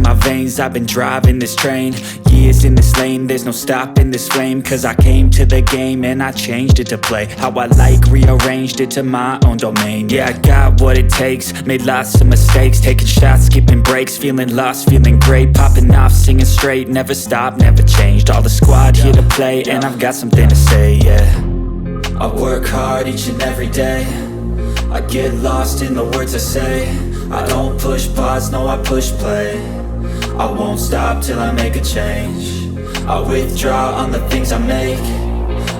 my veins, I've been driving this train. Years in this lane, there's no stopping this flame. Cause I came to the game and I changed it to play how I like, rearranged it to my own domain. Yeah, I got what it takes, made lots of mistakes, taking shots, skipping breaks, feeling lost, feeling great, popping off, singing straight, never stopped, never changed. All the squad here to play, and I've got something to say, yeah. I work hard each and every day, I get lost in the words I say. I don't push pause, no I push play. I won't stop till I make a change. I withdraw on the things I make.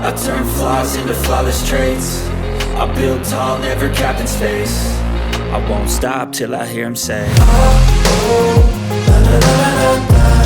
I turn flaws into flawless traits. I build tall, never capped in space. I won't stop till I hear him say, oh, oh, la, la, la, la, la.